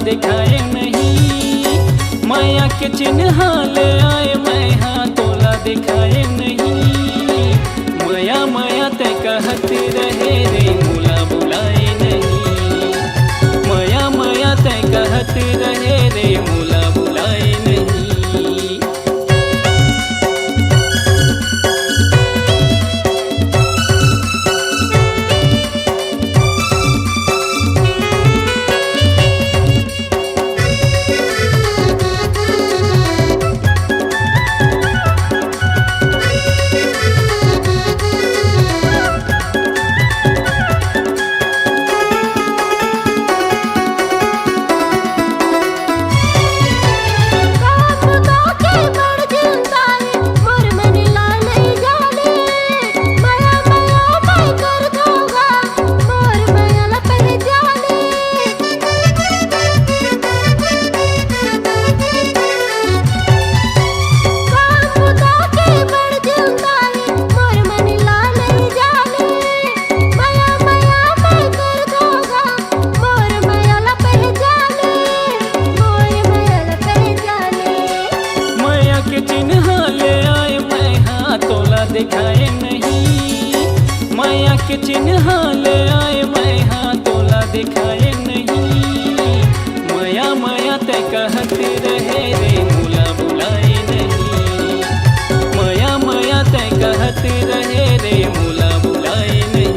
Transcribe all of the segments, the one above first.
दिखाए नहीं। माया के चिन्ह ले आए मैं हाँ तोला दिखाए नहीं। माया माया ते कहते रहे रे मोला बुलाए नहीं। माया माया ते कहते रहे रे मोला बुलाए नहीं। दिखाए नहीं। माया के चिन्ह ले आए मैं हाँ तोला दिखाए नहीं। माया माया ते कहते रहे रे मोला बुलाए नहीं। माया माया ते कहते रहे रे मोला बुलाए नहीं।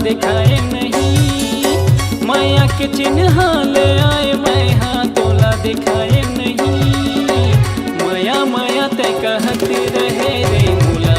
दिखाए नहीं। माया के चिन्ह ले आए मैं हाँ तोला दिखाए नहीं। माया माया ते कहते रहे रे मोला